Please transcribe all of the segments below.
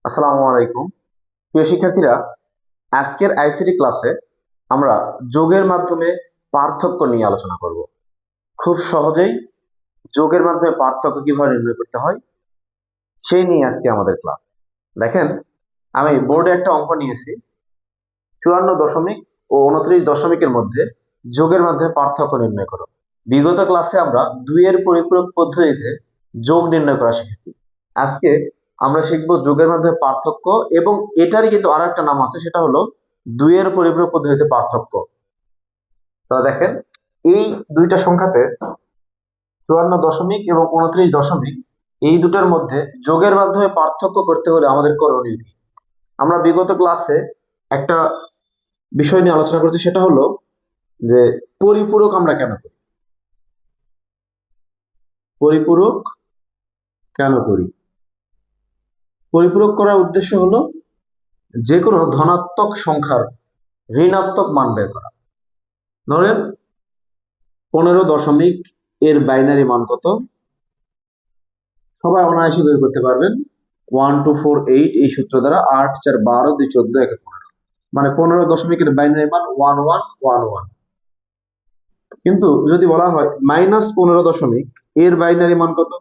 আসসালামু আলাইকুম। প্রিয় শিক্ষার্থীরা, আজকের আইসিটি ক্লাসে আমরা যোগের মাধ্যমে পার্থক্য নিয়ে আলোচনা করব। খুব সহজেই যোগের মাধ্যমে পার্থক্য কিভাবে নির্ণয় করতে হয় সেই নিয়ে আজকে আমাদের ক্লাস। দেখেন, আমি বোর্ডে একটা অঙ্ক নিয়েছি, 54 দশমিক ও 29 দশমিকের মধ্যে যোগের মাধ্যমে পার্থক্য নির্ণয় করো। বিগত ক্লাসে আমরা দুইয়ের পরিপূরক পদ্ধতিতে যোগ নির্ণয় করা শিখেছি। আজকে আমরা শিখবো যোগের মাধ্যমে পার্থক্য, এবং এটারই কিন্তু আরো একটা নাম আছে, সেটা হলো দুইয়ের পরিপূরক পদ্ধতিতে পার্থক্য। তো দেখেন, এই দুইটা সংখ্যাতে 54 দশমিক এবং 29 দশমিক, এই দুটার মধ্যে যোগের মাধ্যমে পার্থক্য করতে হলে আমাদের করণীয় কি? আমরা বিগত ক্লাসে একটা বিষয় নিয়ে আলোচনা করছি, সেটা হলো যে পরিপূরক আমরা কেন করি, পরিপূরক কেন করি। পরিপূরক করার উদ্দেশ্য হলো যে কোনো ধনাত্মক সংখ্যার ঋণাত্মক মান বের করা। ধরেন 15 দশমিক এর বাইনারি মান কত? সবাই অনায়াসে বের করতে পারবেন 1248 এই সূত্র দ্বারা। 8 4 12 2 14 1 15, মানে 15 দশমিকের বাইনারি মান 1111। কিন্তু যদি বলা হয় -15 দশমিক এর বাইনারি মান কত,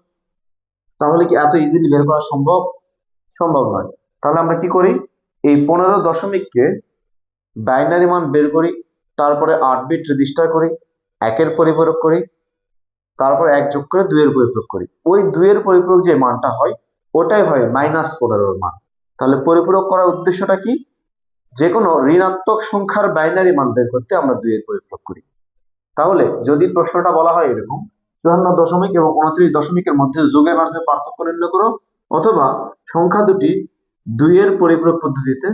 তাহলে কি এত ইজিলি বের করা সম্ভব? সম্ভব নয়। তাহলে আমরা কি করি, এই 15 দশমিককে বাইনারি মান বের করি, তারপরে 8 বিট রেজিস্টার করি, একের পরিপূরক করি, তারপর 1 যোগ করে 2 এর পরিপূরক করি। ওই 2 এর পরিপূরক যে মানটা হয় ওটাই হয় -15 মান। তাহলে পরিপূরক করার উদ্দেশ্যটা কি? যে কোনো ঋণাত্মক সংখ্যার বাইনারি মান বের করতে আমরা 2 এর পরিপূরক করি। তাহলে যদি প্রশ্নটা বলা হয় এরকম, 54 দশমিক এবং 29 দশমিকের মধ্যে যোগের মাধ্যমে পার্থক্য নির্ণয় করো, অথবা সংখ্যা দুটি 2 এর পরিপূরক পদ্ধতিতে,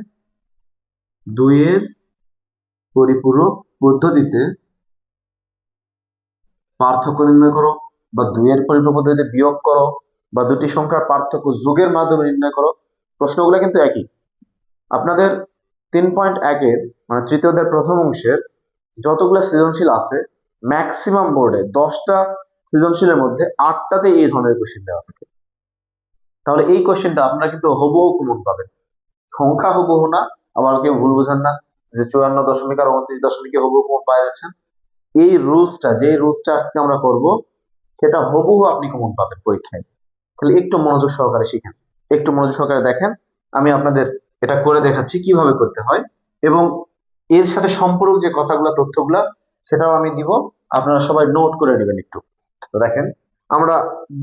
2 এর পরিপূরক পদ্ধতিতে পার্থক্য নির্ণয় করো, বা 2 এর পরিপূরক পদ্ধতিতে বিয়োগ করো, বা দুটি সংখ্যার পার্থক্য যোগের মাধ্যমে নির্ণয় করো, প্রশ্নগুলো কিন্তু একই। আপনাদের 3.1-এর মানে তৃতীয় অধ্যায়ের প্রথম অংশের যতগুলো সৃজনশীল আছে, ম্যাক্সিমাম বোর্ডে 10টা সৃজনশীলের মধ্যে 8টাতে এই ধরনের কোশ্চেন দেওয়া থাকে। তাহলে এই কোশ্চেনটা আপনারা কিন্তু হুবহু কমন পাবেন। সংখ্যা হুবহু না, আবার কেউ ভুল বোঝেন না যে 54 দশমিক আর 29 দশমিকে হুবহু কমন পাওয়া যাচ্ছে। এই রুলসটা, যে রুলসটা আজকে আমরা করব, সেটা হুবহু আপনি কমন পাবেন পরীক্ষায়। তাহলে একটু মনোযোগ সহকারে শিখেন, একটু মনোযোগ সহকারে দেখেন। আমি আপনাদের এটা করে দেখাচ্ছি কিভাবে করতে হয়, এবং এর সাথে সম্পর্ক যে কথাগুলো, তথ্যগুলা, সেটাও আমি দিব। আপনারা সবাই নোট করে নেবেন একটু। তো দেখেন, আমরা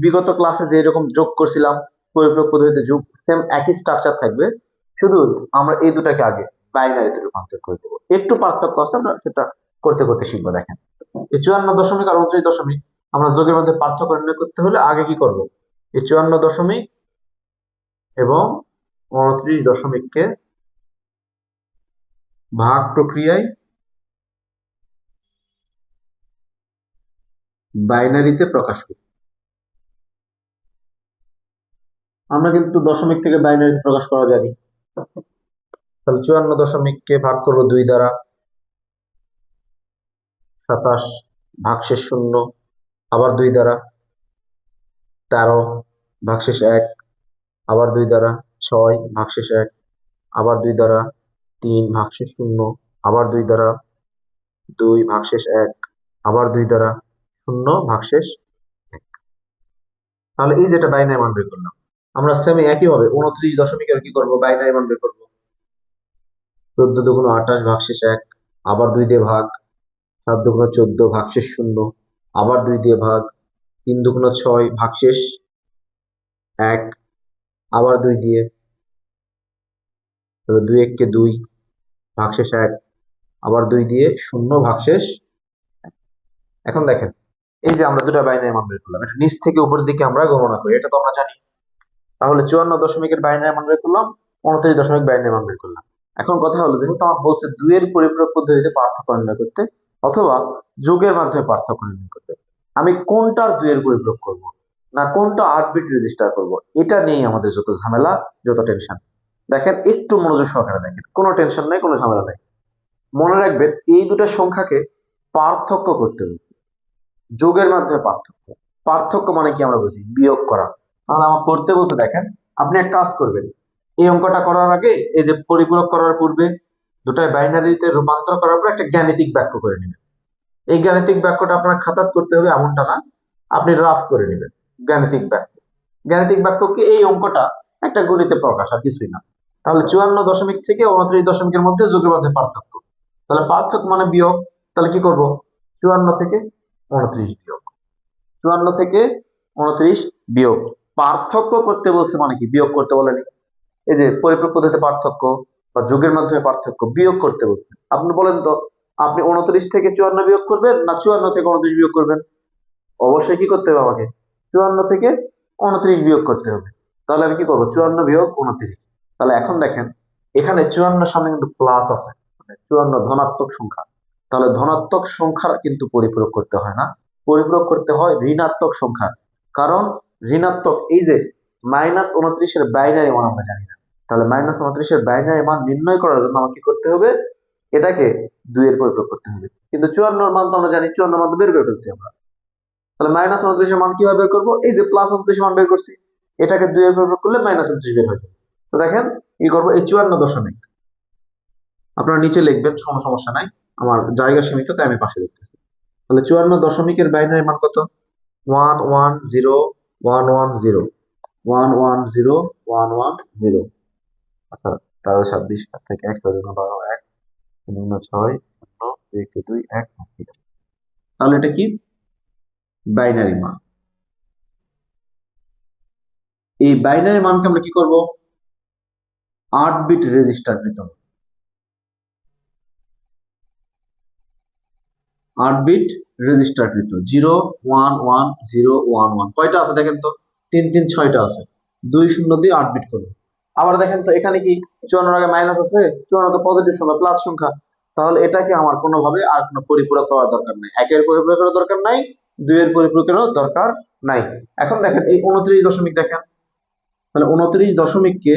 বিগত ক্লাসে যে এরকম যোগ করছিলাম, পরিপূরক পদ্ধতিতে যোগ, সেম একই স্ট্রাকচার থাকবে, শুধু আমরা এই দুটাকে আগে বাইনারিতে রূপান্তর করে দেবো। একটু পার্থক্য আছে, আমরা সেটা করতে করতে শিখবো। দেখেন, এই 54 দশমিক আর 29 দশমিক আমরা যোগের মধ্যে পার্থক্য নির্ণয় করতে হলে আগে কি করব, এই 54 দশমিক এবং 29 দশমিককে ভাগ প্রক্রিয়ায় বাইনারিতে প্রকাশ করি। আমরা কিন্তু দশমিক থেকে বাইনারিতে প্রকাশ করা জানি। তাহলে 54 দশমিককে ভাগ করবো 2 দ্বারা, 27 ভাগশেষ 0, আবার 2 দ্বারা, 13 ভাগশেষ 1, আবার 2 দ্বারা, 6 ভাগশেষ 1, আবার 2 দ্বারা, 3 ভাগশেষ 0, আবার 2 দ্বারা, 2 ভাগশেষ 1, আবার 2 দ্বারা, 0 ভাগশেষ 1। তাহলে এই যেটা বাইনারি মান বের করলাম, আমরা সেম একইভাবে 29 দশমিকের কি করবো, বাইনারি মান বের করবো। 14 দুগুণ 28 ভাগশেষ 1, আবার 2 দিয়ে ভাগ, 7 দুগুণ 14 ভাগশেষ 0, আবার 2 দিয়ে ভাগ, 3 দুগুণ 6 ভাগশেষ 1, আবার 2 দিয়ে, তাহলে 2 1 কে 2 ভাগশেষ 1, আবার 2 দিয়ে, 0 ভাগশেষ 1। এখন দেখেন, এই যে আমরা দুটা বাইনারি মান বের করলাম, এটা নিচ থেকে উপরের দিকে আমরা গণনা করি, এটা তো আমরা জানি। তাহলে 54 দশমিকের বাইনারি মান বের করলাম, 29 দশমিক বাইনারি মান বের করলাম। এখন কথা হলো, যেহেতু আমার বলছে 2 এর পরিপূরক পদ্ধতিতে পার্থক্য নির্ণয় করতে, অথবা যোগের মাধ্যমে পার্থক্য নির্ণয় করতে, আমি কোনটার 2 এর পরিপূরক করব, না কোনটা 8 বিট রেজিস্টার করব, এটা নিয়ে আমাদের যত ঝামেলা, যত টেনশন। দেখেন, একটু মনোযোগ সহকারে দেখেন, কোনো টেনশন নাই, কোনো ঝামেলা নাই। মনে রাখবেন, এই দুটো সংখ্যাকে পার্থক্য করতে হবে, যোগের মাধ্যমে পার্থক্য। পার্থক্য মানে কি আমরা বুঝি, বিয়োগ করা। তাহলে আমার করতে বলতে, দেখেন, আপনি এক কাজ করবেন, এই অঙ্কটা করার আগে, এই যে পরিপূরক করার পূর্বে দুটাই বাইনারিতে রূপান্তর করার পর একটা গাণিতিক বাক্য করে নেবেন। এই গাণিতিক বাক্যটা আপনার খাতাত করতে হবে এমনটা না, আপনি রাফ করে নেবেন। গাণিতিক বাক্য, গাণিতিক বাক্য কি, এই অঙ্কটা একটা গণিতে প্রকাশ, আর কিছুই না। তাহলে 54 দশমিক থেকে 29 দশমিকের মধ্যে যোগের মধ্যে পার্থক্য, তাহলে পার্থক্য মানে বিয়োগ। তাহলে কি করব, 54 থেকে 29 বিয়োগ, 54 থেকে 29 বিয়োগ। পার্থক্য করতে বলছে মানে কি, বিয়োগ করতে বলেনি। এই যে পরিপূরক পদ্ধতিতে পার্থক্য বা যোগের মাধ্যমে পার্থক্য বিয়োগ করতে বলছে। আপনি বলেন তো, আপনি 29 থেকে 54 বিয়োগ করবেন না 54 থেকে 29 বিয়োগ করবেন? অবশ্যই কি করতে হবে আমাকে, 54 থেকে 29 বিয়োগ করতে হবে। তাহলে আমি কি করবো, 54 বিয়োগ 29। তাহলে এখন দেখেন, এখানে 54 সামনে কিন্তু প্লাস আছে, 54 ধনাত্মক সংখ্যা। তাহলে ধনাত্মক সংখ্যার কিন্তু পরিপূরক করতে হয় না, পরিপূরক করতে হয় ঋণাত্মক সংখ্যা। কারণ ঋণাত্মক, এই যে -29 বাইনারি মান আমরা জানি না। তাহলে -29 বাইনারি মান নির্ণয় করার জন্য আমাকে কি করতে হবে, এটাকে 2 এর পরিপূরক করতে হবে। কিন্তু 54 মান তো আমরা জানি, 54 মান তো বের করে ফেলছি আমরা। তাহলে -29 মান কিভাবে বের করবো, এই যে +29 মান বের করছি, এটাকে 2 এর পরিপূরক করলে -29 বের হয়ে যাবে। তো দেখেন কি করবো, এই 54 দশমিক আপনারা নিচে লিখবেন, কোনো সমস্যা নাই, আমার জায়গা সীমিত তাই আমি পাশে লিখতেছি। তাহলে 54 দশমিকের বাইনারি মান কত, 110110 110 110। অর্থাৎ 13 26 থেকে 1 12 1 6 0 1 2 1। তাহলে এটা কি, বাইনারি মান। এই বাইনারি মানকে আমরা কি করব, 8 বিট রেজিস্টারকৃত 8 বিট রেজিস্টারকৃত 011011 কয়টা আছে দেখেন তো, 3 3 6টা আছে, 2 0 দিয়ে 8 বিট করব। আবার দেখেন তো এখানে কি 54 আগে মাইনাস আছে, 54 তো পজিটিভ সংখ্যা, প্লাস সংখ্যা। তাহলে এটাকে আমার কোনোভাবে আর কোনো পরিপূরক করার দরকার নাই, 1 এর পরিপূরকেরও দরকার নাই, 2 এর পরিপূরকেরও দরকার নাই। এখন দেখেন এই 29 দশমিক দেখেন, তাহলে 29 দশমিককে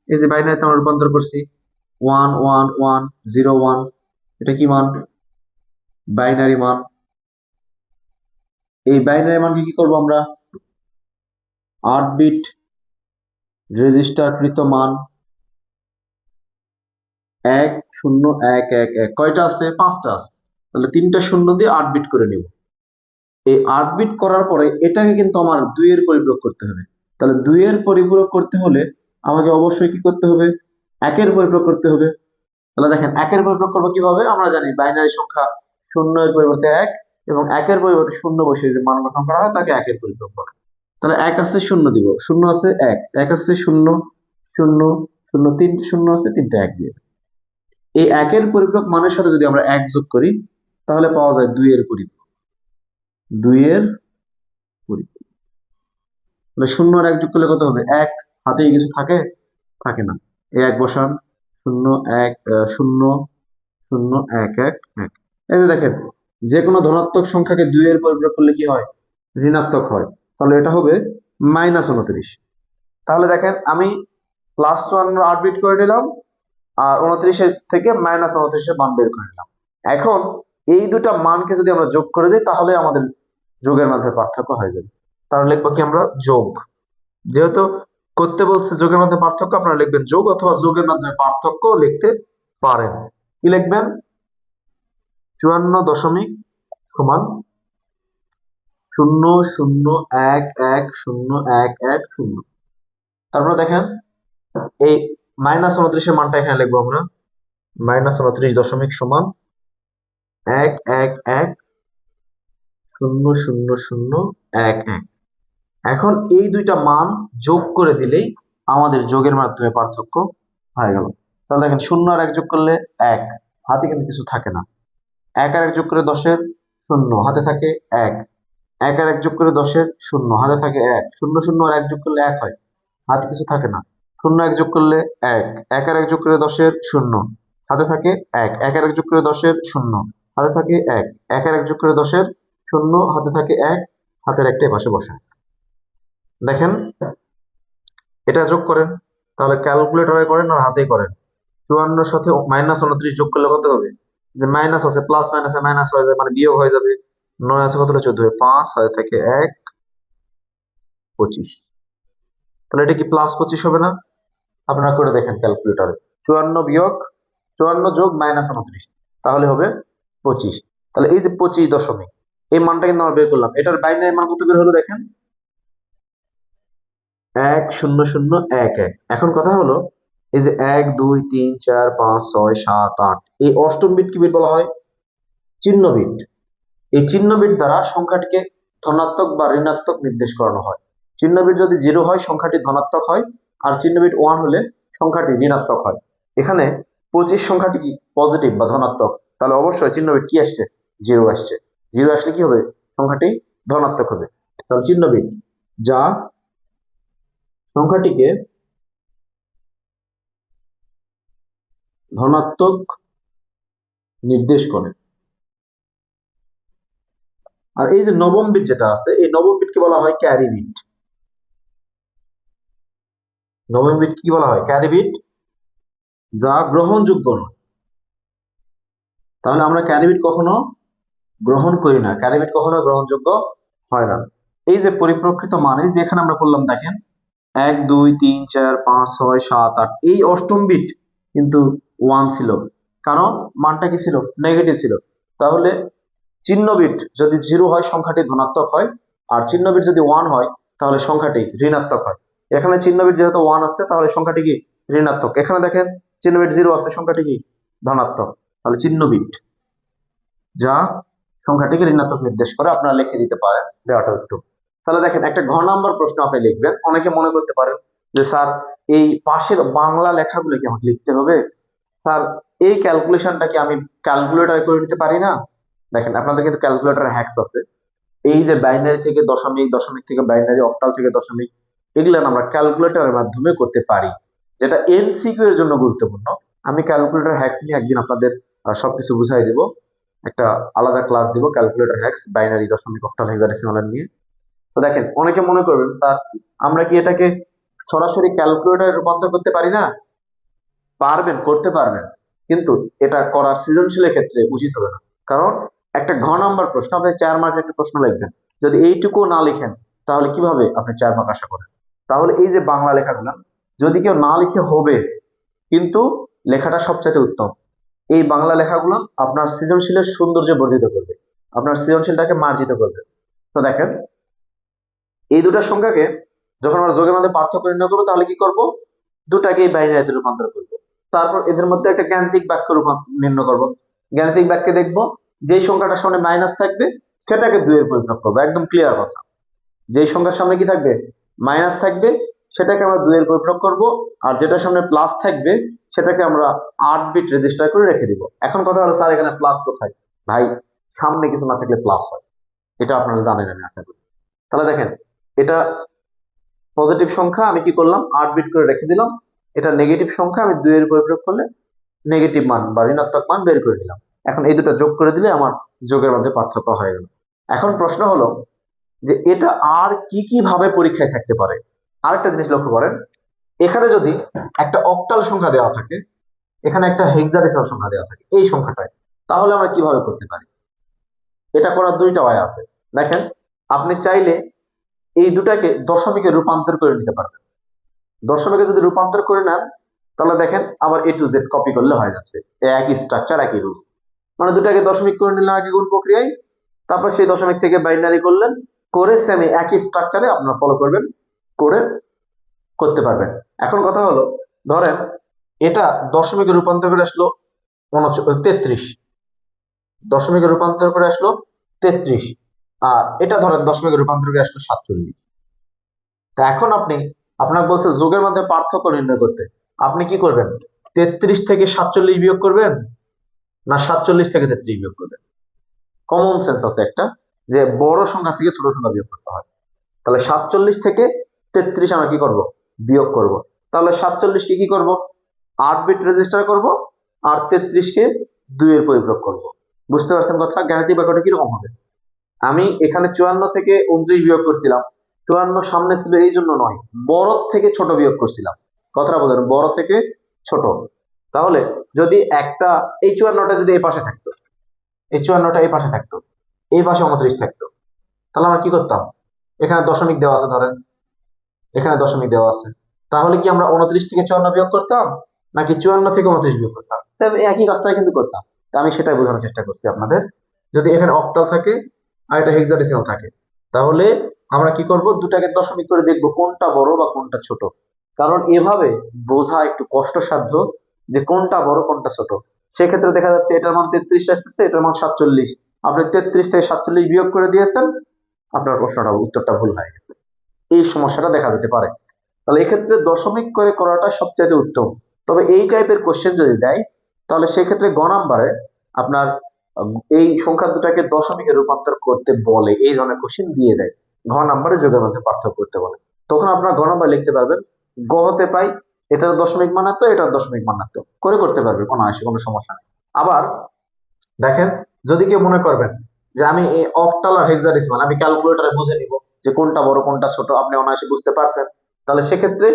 এই যে বাইনারিতে আমরা রূপান্তর করছি 11101, এটা কি মান, বাইনারি মান। এই বাইনারি মানকে কি করব আমরা, 8 বিট রেজিস্টারকৃত মান 10111 কয়টা আছে, 5টা আছে। তাহলে 3টা শূন্য দিয়ে 8 বিট করে নেব। এই 8 বিট করার পরে এটাকে কিন্তু আমার 2 এর পরিপূরক করতে হবে। তাহলে 2 এর পরিপূরক করতে হলে আমাকে অবশ্যই কি করতে হবে, 1 এর পরিপূরক করতে হবে। তাহলে দেখেন 1 এর পরিপূরক করবো কিভাবে, আমরা জানি বাইনারি সংখ্যা 0 এর পরিবর্তে 1 এবং 1 এর পরিবর্তে 0 বসিয়ে যে মান গঠন করা হয় তাকে 1 এর পরিপূরক বলে। তাহলে 1 আছে 0 দিব, 0 আছে 1, 1 আছে 0 0 0 3 0 আছে 3টা 1 দিয়ে। এই 1 এর পরিপূরক মানের সাথে যদি আমরা 1 যোগ করি তাহলে পাওয়া যায় 2 এর পরিপূরক, 2 এর পরিপূরক। তাহলে 0 আর 1 যোগ করলে কত হবে, 1। হাতে কিছু থাকে, থাকে না, এই 1 বসান, 0 1 0 0 1 1 1। এই যে দেখেন, যে কোনো ধনাত্মক সংখ্যাকে 2 এর পরিপূরক করলে কি হয়, ঋণাত্মক হয়। তাহলে এটা হবে -29। তাহলে দেখেন আমি +54 8 বিট করে নিলাম, আর 29 থেকে -29 মান বের করে নিলাম। এখন এই দুটা মানকে যদি আমরা যোগ করে দিই তাহলে আমাদের যোগের মধ্যে পার্থক্য হয়ে যাবে। তাহলে লিখবো কি আমরা, যোগ। যেহেতু করতে বলছে যোগের মধ্যে পার্থক্য, আপনারা লিখবেন যোগ, অথবা যোগের মাধ্যমে পার্থক্য লিখতে পারেন। কি লিখবেন, 54 দশমিক সমান 0 0 1 1 0 1 1 0। তারপরে দেখেন এই -29 মানটা এখানে লিখবো আমরা, -29 দশমিক সমান 1 1 1 0 0 0 1 1। এখন এই দুইটা মান যোগ করে দিলেই আমাদের যোগের মাধ্যমে পার্থক্য হয়ে গেল। তাহলে দেখেন 0 আর 1 যোগ করলে 1, হাতে কিন্তু কিছু থাকে না। 1 আর 1 যোগ করে 10-এর 0, হাতে থাকে 1। 1 আর 1 যোগ করে 10-এর 0, হাতে থাকে 1। 0 0 আর 1 যোগ করলে 1 হয়, হাতে কিছু থাকে না। 0 1 যোগ করলে 1, 1 আর 1 যোগ করে 10-এর 0, হাতে থাকে 1। 1 আর 1 যোগ করে 10-এর 0, হাতে থাকে 1। 1 আর 1 যোগ করে 10-এর 0, হাতে থাকে 1, হাতের একটাই পাশে বসায়। দেখেন এটা যোগ করেন, তাহলে ক্যালকুলেটরে করেন আর হাতেই করেন। 54 সাথে -29 যোগ করলে কত হবে, যে মাইনাস আছে, প্লাস মাইনাসে মাইনাস হয়ে যাবে, মানে বিয়োগ হয়ে যাবে। 9 আছে কত হলো, 14, 5 হাতে থাকে 1 25। তাহলে এটা কি +25 হবে না? আপনারা করে দেখেন ক্যালকুলেটরে। 54 যোগ -29, তাহলে হবে 25। তাহলে এই যে 25 দশমিক, এই মানটা কিন্তু আমরা বের করলাম। এটার বাইনারি মান কত বের হলো দেখেন, 10011। এখন কথা হলো, এই যে 1 2 3 4 5 6 7 8, এই অষ্টম বিট কি বিট বলা হয়? চিহ্ন বিট। এই চিহ্ন বিট দ্বারা সংখ্যাটিকে ধনাত্মক বা ঋণাত্মক নির্দেশ করানো হয়। চিহ্ন বিট যদি 0 হয় সংখ্যাটি ধনাত্মক হয়, আর চিহ্ন বিট 1 হলে সংখ্যাটি ঋণাত্মক হয়। এখানে 25 সংখ্যাটি কি পজিটিভ বা ধনাত্মক, তাহলে অবশ্যই চিহ্ন বিট কি আসছে? 0 আসছে। 0 আসলে কি হবে? সংখ্যাটি ধনাত্মক হবে। তাহলে চিহ্ন বিট যা সংখ্যাটিকে ধনাত্মক নির্দেশ করে। আর এই যে নবম বিট যেটা আছে, এই নবম বিটকে বলা হয় ক্যারি বিট। নবম বিট কি বলা হয়? ক্যারি বিট, যা গ্রহণযোগ্য নয়। তাহলে আমরা ক্যারি বিট কখনো গ্রহণ করি না, ক্যারি বিট কখনো গ্রহণযোগ্য হয় না। এই যে পরিপ্রেক্ষিত মানে যেখানে আমরা করলাম দেখেন 1 2 3 4 5 6 7 8, এই অষ্টম বিট কিন্তু 1 ছিল, কারণ মানটা কি ছিল? নেগেটিভ ছিল। তাহলে চিহ্ন বিট যদি 0 হয় সংখ্যাটি ধনাত্মক হয়, আর চিহ্ন বিট যদি 1 হয় তাহলে সংখ্যাটি ঋণাত্মক হয়। এখানে চিহ্ন বিট যেহেতু 1 আছে তাহলে সংখ্যাটি কি? ঋণাত্মক। এখানে দেখেন চিহ্ন বিট 0 আছে, সংখ্যাটি কি? ধনাত্মক। তাহলে চিহ্ন বিট যা সংখ্যাটিকে ঋণাত্মক নির্দেশ করে, আপনারা লিখে দিতে পারেন দেওয়াটা উত্তর। তাহলে দেখেন একটা ঘ নাম্বার প্রশ্ন আপনি লিখবেন। অনেকে মনে করতে পারেন যে স্যার এই পাশের বাংলা লেখাগুলো কি আমাকে লিখতে হবে? স্যার এই ক্যালকুলেশনটা কি আমি ক্যালকুলেটরে করে নিতে পারি না? দেখেন আপনাদের কিন্তু ক্যালকুলেটর হ্যাকস আছে। এই যে বাইনারি থেকে দশমিক, দশমিক থেকে বাইনারি, অক্টাল থেকে দশমিক, এগুলো আমরা ক্যালকুলেটরের মাধ্যমে করতে পারি, যেটা এমসিকিউ এর জন্য গুরুত্বপূর্ণ। আমি ক্যালকুলেটর হ্যাকস নিয়ে একদিন আপনাদের সবকিছু বুঝাই দিব, একটা আলাদা ক্লাস দিব ক্যালকুলেটর হ্যাকস, বাইনারি, দশমিক, অক্টাল, হেক্সাডেসিমাল নিয়ে। তো দেখেন অনেকে মনে করবেন স্যার আমরা কি এটাকে সরাসরি ক্যালকুলেটরে রূপান্তর করতে পারি না? পারবেন, করতে পারবেন, কিন্তু এটা করার সৃজনশীলের ক্ষেত্রে উচিত হবে না। কারণ একটা ঘ নাম্বার প্রশ্ন, আপনি 4 মার্কের একটা প্রশ্ন লিখবেন, যদি এইটুকু না লিখেন তাহলে কিভাবে আপনি 4 মার্ক আশা করেন? তাহলে এই যে বাংলা লেখাগুলো যদি কেউ না লিখে হবে, কিন্তু লেখাটা সবচাইতে উত্তম। এই বাংলা লেখাগুলো আপনার সৃজনশীলের সৌন্দর্য বর্ধিত করবে, আপনার সৃজনশীলটাকে মার্জিত করবে। তো দেখেন এই দুটা সংখ্যাকে যখন আমরা যোগের মধ্যে পার্থক্য নির্ণয় করবো, তাহলে কি করব? দুটাকেই বাইনারিতে রূপান্তর করব। তারপর এদের মধ্যে একটা গাণিতিক বাক্য নির্ণয় করব। গাণিতিক বাক্যে দেখব যেই সংখ্যাটার সামনে মাইনাস থাকবে সেটাকে 2 এর পরিপ্রেক্ষিতে করবো, একদম ক্লিয়ার কথা। যেই সংখ্যার সামনে কি থাকবে? মাইনাস থাকবে, সেটাকে আমরা 2 এর পরিপ্রেক্ষিতে করব। আর যেটার সামনে প্লাস থাকবে সেটাকে আমরা 8 বিট রেজিস্টার করে রেখে দিব। এখন কথা হলো স্যার এখানে প্লাস কোথায়? ভাই সামনে কিছু না থাকলে প্লাস হয়, এটা আপনারা জানেন আমি আশা করি। তাহলে দেখেন এটা পজিটিভ সংখ্যা, আমি কি করলাম? 8 বিট করে রেখে দিলাম। এটা নেগেটিভ সংখ্যা, আমি 2 এর উপর প্রয়োগ করলে নেগেটিভ মান বা ঋণাত্মক মান বের করে দিলাম। এখন এই দুটো যোগ করে দিলে আমার যোগের মধ্যে পার্থক্য হয়ে গেল। এখন প্রশ্ন হলো যে এটা আর কি কি ভাবে পরীক্ষায় থাকতে পারে? আরেকটা জিনিস লক্ষ্য করেন, এখানে যদি একটা অক্টাল সংখ্যা দেওয়া থাকে, এখানে একটা হেক্সাডেসিমাল সংখ্যা দেওয়া থাকে এই সংখ্যাটায়, তাহলে আমরা কিভাবে করতে পারি? এটা করার দুইটা উপায় আছে। দেখেন আপনি চাইলে এই দুটাকে দশমিকে রূপান্তর করে নিতে পারবেন। দশমিকে যদি রূপান্তর করে নেন তাহলে দেখেন আবার A to Z কপি করলে হয়ে যাচ্ছে, একই স্ট্রাকচার, একই রুলস। মানে দুটাকে দশমিক করে নিলাম একই গুণ প্রক্রিয়ায়, তারপর সেই দশমিক থেকে বাইনারি করলেন, করে সেম একই স্ট্রাকচারে আপনারা ফলো করবেন, করে করতে পারবেন। এখন কথা হলো ধরেন এটা দশমিকে রূপান্তর করে আসলো 33, দশমিকে রূপান্তর করে আসলো 33, আর এটা ধরেন দশমিকে রূপান্তর করে আসলো 47। তা এখন আপনি, আপনাকে বলছে যোগের মধ্যে পার্থক্য নির্ণয় করতে, আপনি কি করবেন? 33 থেকে 47 বিয়োগ করবেন, না 47 থেকে 33 বিয়োগ করবেন? কমন সেন্স আছে একটা, যে বড় সংখ্যা থেকে ছোট সংখ্যা বিয়োগ করতে হয়। তাহলে 47 থেকে 33 আমরা কি করব? বিয়োগ করব। তাহলে 47 কে কি করব? 8 বিট রেজিস্টার করব, আর 33 কে 2 এর পরিপ্রেক্ষিতে করব। বুঝতে পারছেন কথা? গাণিতিক বাক্যটা কিরকম হবে? আমি এখানে 54 থেকে 29 বিয়োগ করছিলাম, 54 সামনে ছিল এই জন্য নয়, বড় থেকে ছোট বিয়োগ করছিলাম। কথাটা বোঝেন, বড় থেকে ছোট। তাহলে যদি একটা, এই 54টা যদি এই পাশে থাকতো, এই 54টা এই পাশে থাকতো, এই পাশে 29 থাকতো, তাহলে আমরা কি করতাম? এখানে দশমিক দেওয়া আছে, ধরেন এখানে দশমিক দেওয়া আছে, তাহলে কি আমরা 29 থেকে 54 বিয়োগ করতাম, নাকি 54 থেকে 29 বিয়োগ করতাম? একই কাজটাই কিন্তু করতাম। তো আমি সেটাই বোঝানোর চেষ্টা করছি আপনাদের। যদি এখানে অক্টাল থাকে আর এটা হেক্সাডেসিমাল থাকে, তাহলে আমরা কি করব, দুটাকে দশমিক করে দেখব কোনটা বড় বা কোনটা ছোট। কারণ এভাবে বোঝা একটু কষ্টসাধ্য যে কোনটা বড় কোনটা ছোট। সেক্ষেত্রে দেখা যাচ্ছে এটার মান 33 আসতেছে, এটার মান 47, আপনি 33 থেকে 47 বিয়োগ করে দিয়েছেন, আপনার উত্তরটা ভুল হয়ে গেছে। এই সমস্যাটা দেখা যেতে পারে। তাহলে এক্ষেত্রে দশমিক করে করাটা সবচাইতে উত্তম। তবে এই টাইপের কোশ্চেন যদি দেয়, তাহলে সেক্ষেত্রে গ নাম্বারে আপনার এই সংখ্যা দুটাকে দশমিকে রূপান্তর করতে বলে, এই ধরনের কোশ্চেন দিয়ে দেয়। ঘ নাম্বারে যোগের মধ্যে পার্থক্য করতে বলে, তখন আপনার গ নাম্বার লিখতে পারবেন গ হতে পাই এটার দশমিক মান এত, এটার দশমিক মান এত করে করতে পারবে, কোনো সমস্যা নেই। আবার দেখেন, যদি কেউ মনে করবেন যে আমি এই অক্টাল আর হেক্সাডেসিমাল আমি ক্যালকুলেটরে বুঝে নিব যে কোনটা বড় কোনটা ছোট, আপনি অনায়াসে বুঝতে পারছেন, তাহলে সেক্ষেত্রে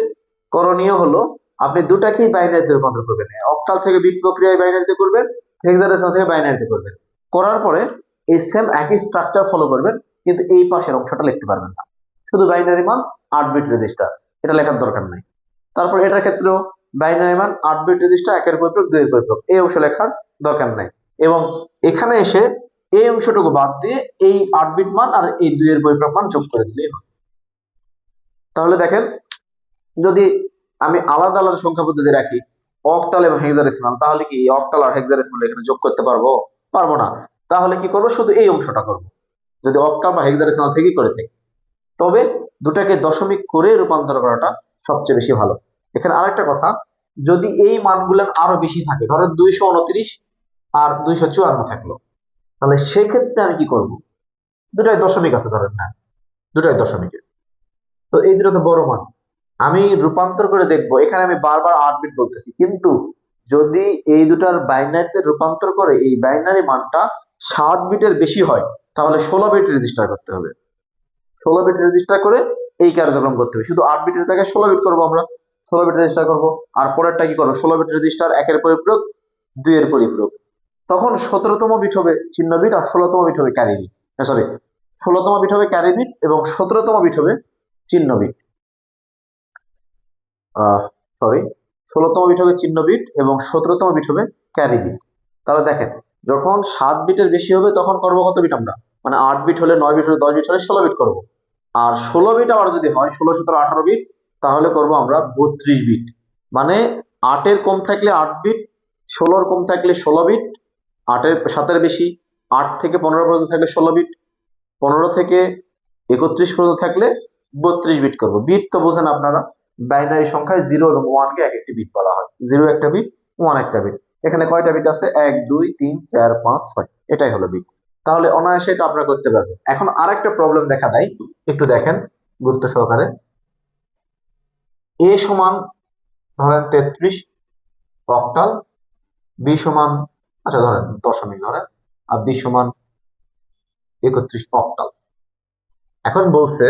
করণীয় হলো আপনি দুটাকেই বাইনারিতে রূপান্তর করবেন। অক্টাল থেকে বিট প্রক্রিয়ায় বাইনারিতে করবেন, হেক্সাডেসিমাল থেকে বাইনারিতে করবেন। করার পরে এই সেম একই স্ট্রাকচার ফলো করবেন, কিন্তু এই পাশের অংশটা লিখতে পারবেন না, শুধু বাইনারি মান 8 বিট রেজিস্টার, এটা লেখার দরকার নাই। তারপর এটার ক্ষেত্রেও বাইনারি মান 8 বিট রেজিস্টার, একের পরিপূরক দুইয়ের পরিপূরক, এই অংশ লেখার দরকার নাই। এবং এখানে এসে এই অংশটুকু বাদ দিয়ে এই 8 বিট মান আর এই দুইয়ের পরিপূরক মান যোগ করে দিলেই হবে। তাহলে দেখেন, যদি আমি আলাদা আলাদা সংখ্যা পদ্ধতি রাখি অক্টাল এবং হেক্সাডেসিমাল, তাহলে কি অক্টাল আর হেক্সাডেসিমাল এখানে যোগ করতে পারবো? পারবো না। তাহলে কি করবো, শুধু এই অংশটা করবো, যদি অক্টাল বা হেক্সাডেসিমাল থেকেই করে থাকি। তবে দুটাকে দশমিক করে রূপান্তর করাটা সবচেয়ে বেশি ভালো। এখানে আরেকটা কথা, যদি এই মানগুলো আরো বেশি থাকে, ধরেন 229 আর 254 থাকলো, তাহলে সেক্ষেত্রে আমি কি করব, দুটাই দশমিক আছে ধরেন না, দুটাই দশমিকে, তো এই দুটো তো বড় মান, আমি রূপান্তর করে দেখবো। এখানে আমি বারবার 8 বিট বলতেছি, কিন্তু যদি এই দুটার বাইনারিতে রূপান্তর করে এই বাইনারি মানটা 7 বিটের বেশি হয়, তাহলে 16 বিট রেজিস্টার করতে হবে। 16 বিট রেজিস্টার করে এই কার্যক্রম করতে হবে। শুধু 8 বিটের জায়গায় 16 বিট করবো আমরা, 16 বিট রেজিস্টার করবো। আর পরেরটা কি করবো, 16 বিট রেজিস্টার, একের পরিপূরক দুইয়ের পরিপূরক। তখন 17তম বিট হবে চিহ্ন বিট আর 16তম বিট হবে ক্যারি বিট, সরি 16তম বিট হবে ক্যারি বিট এবং 17তম বিট হবে চিহ্ন বিট, সরি 16তম বিট হবে চিহ্ন বিট এবং 17তম বিট হবে ক্যারি বিট। তাহলে দেখেন, যখন 7 বিটের বেশি হবে তখন করবো কত বিট আমরা, মানে 8 বিট হলে, 9 বিট হলে, 10 বিট হলে 16 বিট করবো। আর 16 বিট আবার যদি হয় 16, 17, 18 বিট, তাহলে করব আমরা 32 বিট। মানে 8 এর কম থাকলে 8 বিট, 16 এর কম থাকলে 16 বিট, 8 এর 7 এর বেশি 8 থেকে 15 পর্যন্ত থাকলে 16 বিট, 15 থেকে 31 পর্যন্ত থাকলে 32 বিট করব। বিট তো বোঝেন আপনারা, বাইনারি সংখ্যায় 0 এবং 1 কে এক একটি বিট বলা হয়। 0 একটা বিট, 1 একটা বিট। এখানে কয়টা বিট আছে, 1 2 3 4 5 6, এটাই হলো বিট। তাহলে অনায়াসে এটা আপনারা করতে পারবেন। এখন আরেকটা প্রবলেম দেখা দেয়, একটু দেখেন গুরুত্ব সহকারে। এ সমান ধরেন 33 অক্টাল, বি সমান, আচ্ছা ধরেন দশমিক ধরেন, আর বি সমান 31 অক্টাল। এখন বলছে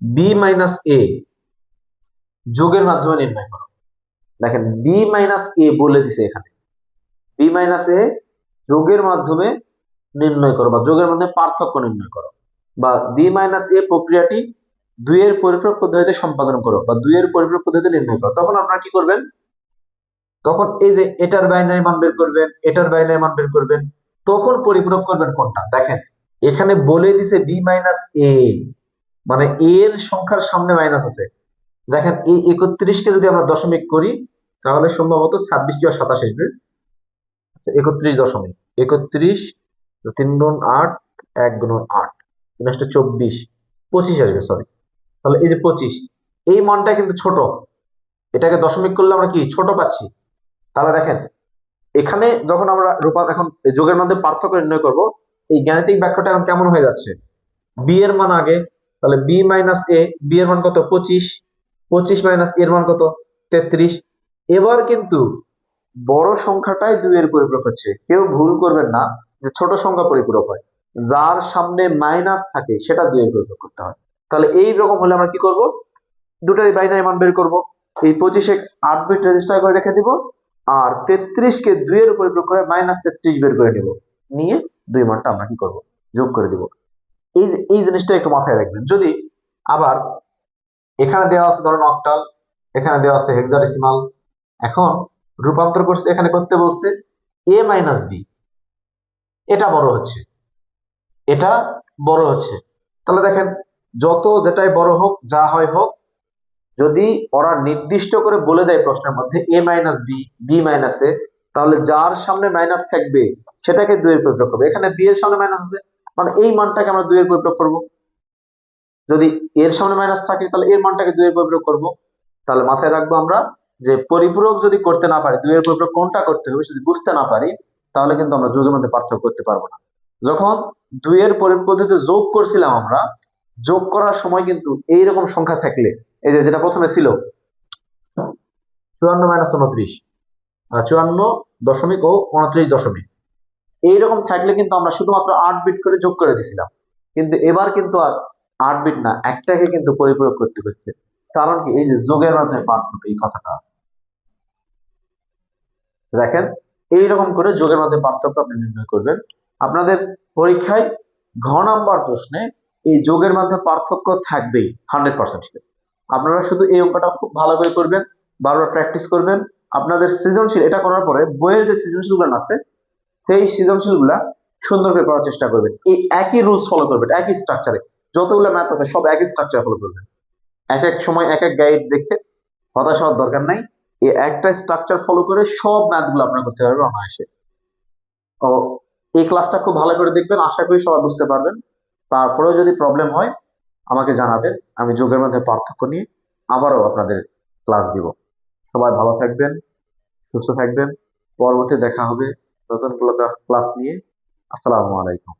বি মাইনাস এ যোগের মাধ্যমে নির্ণয় করো। দেখেন বি মাইনাস এ বলে দিছে এখানে, বি মাইনাস এ যোগের মাধ্যমে নির্ণয় করো বা যোগের মাধ্যমে পার্থক্য নির্ণয় করো, বা বি মাইনাস এ প্রক্রিয়াটি দুইয়ের পরিপূরক পদ্ধতিতে সম্পাদন করো বা দুইয়ের পরিপূরক পদ্ধতিতে নির্ণয় করো। তখন আপনারা কি করবেন, তখন এই যে এটার বাইনারি মান বের করবেন, এটার বাইনারি মান বের করবেন, তখন পরিপূরক করবেন কোনটা। দেখেন এখানে বলে দিছে বি মাইনাস এ, মানে এর সংখ্যার সামনে মাইনাস আছে। দেখেন এই 31 কে যদি আমরা দশমিক করি, তাহলে সম্ভবত 26 কি 27 আসবে। 31 দশমিক 31, 3 গুণ 8, 1 গুণ 8, 24, 25 আসবে, সরি। তাহলে এই যে 25, এই মানটা কিন্তু ছোট, এটাকে দশমিক করলে আমরা কি ছোট পাচ্ছি। তাহলে দেখেন এখানে যখন আমরা এখন যোগের মধ্যে পার্থক্য নির্ণয় করব, এই গাণিতিক ব্যাখ্যাটা এখন কেমন হয়ে যাচ্ছে, বি এর মান আগে, তাহলে বি মাইনাস এ, বি এর মান কত 25, 25 মাইনাস এর মান কত 33। এবার কিন্তু বড় সংখ্যাটাই 2 এর পরিপূরক হচ্ছে। কেউ ভুল করবেন না যে ছোট সংখ্যা পরিপূরক হয়, যার সামনে মাইনাস থাকে সেটা 2 এর পরিপূরক করতে হয়। তাহলে এই রকম হলে আমরা কি করব, দুটারই বাইনারি মান বের করব। এই 25 8 বিট রেজিস্টার করে রেখে দিব, আর 33 কে 2 এর উপর প্রয়োগ করে -33 বের করে নেব, নিয়ে দুই মানটা আমরা কি করব, যোগ করে দিব। এই জিনিসটা একটু মাথায় রাখবেন। যদি আবার এখানে দেওয়া আছে ধরেন অক্টাল, এখানে দেওয়া আছে হেক্সাডেসিমাল। এখন রূপান্তর করছে, এখানে করতে বলছে এ মাইনাস বি, এটা বড় হচ্ছে, এটা বড় হচ্ছে। তাহলে দেখেন, যত যেটাই বড় হোক, যা হয় হোক, যদি ওরা নির্দিষ্ট করে বলে দেয় প্রশ্নের মধ্যে এ মাইনাস বি, বি মাইনাস এ, তাহলে যার সামনে মাইনাস থাকবে সেটাকে দুইয়ের পরিপ্রেক্ষক করবে। এখানে বি এর সামনে মাইনাস আছে, মানে এই মানটাকে আমরা দুইয়ের পরিপ্রেক্ষক করবো। যদি এর সামনে মাইনাস থাকে তাহলে এর মানটাকে দুইয়ের পরিপ্রেক্ষক করবো। তাহলে মাথায় রাখবো আমরা যে পরিপূরক যদি করতে না পারি, দুইয়ের পরিপূরক কোনটা করতে হবে যদি বুঝতে না পারি, তাহলে কিন্তু আমরা যোগের মধ্যে পার্থক্য করতে পারবো না। যখন দুইয়ের পদ্ধতিতে যোগ করছিলাম আমরা, যোগ করার সময় কিন্তু এইরকম সংখ্যা থাকলে, এই যে যেটা প্রথমে ছিল 54 মাইনাস 29, 54 দশমিক ও 29 দশমিক, এইরকম থাকলে কিন্তু আমরা শুধুমাত্র 8 বিট করে যোগ করে দিছিলাম। কিন্তু এবার কিন্তু আর 8 বিট না, একটাকে কিন্তু পরিপূরক করতে হচ্ছে। কারণ কি, এই যে যোগের মাধ্যমে পার্থক্য, এই কথাটা দেখেন, এইরকম করে যোগের মধ্যে পার্থক্য আপনি নির্ণয় করবেন। আপনাদের পরীক্ষায় ঘ নাম্বার প্রশ্নে এই যোগের মধ্যে পার্থক্য থাকবেই 100%। আপনারা শুধু এই অঙ্কটা খুব ভালো করে করবেন, বারবার প্র্যাকটিস করবেন। আপনাদের সৃজনশীল এটা করার পরে বইয়ের যে সৃজনশীল গুলো আছে, সেই সৃজনশীল গুলা সুন্দর করে করার চেষ্টা করবেন। এই একই রুলস ফলো করবেন, একই স্ট্রাকচারে যতগুলো ম্যাথ আছে সব একই স্ট্রাকচার ফলো করবেন। এক এক সময় এক এক গাইড দেখে হতাশ হওয়ার দরকার নাই। এই একটা স্ট্রাকচার ফলো করে সব ম্যাথ গুলো আপনারা করতে পারবেন অনায়াসে। তো এই ক্লাসটা খুব ভালো করে দেখবেন, আশা করি সবাই বুঝতে পারবেন। তারপরেও যদি প্রবলেম হয় আমাকে জানাবেন, আমি যোগের মধ্যে পার্থক্য নিয়ে আবারও আপনাদের ক্লাস দিব। সবাই ভালো থাকবেন, সুস্থ থাকবেন। পরবর্তী দেখা হবে নতুন ক্লাস নিয়ে। আসসালামু আলাইকুম।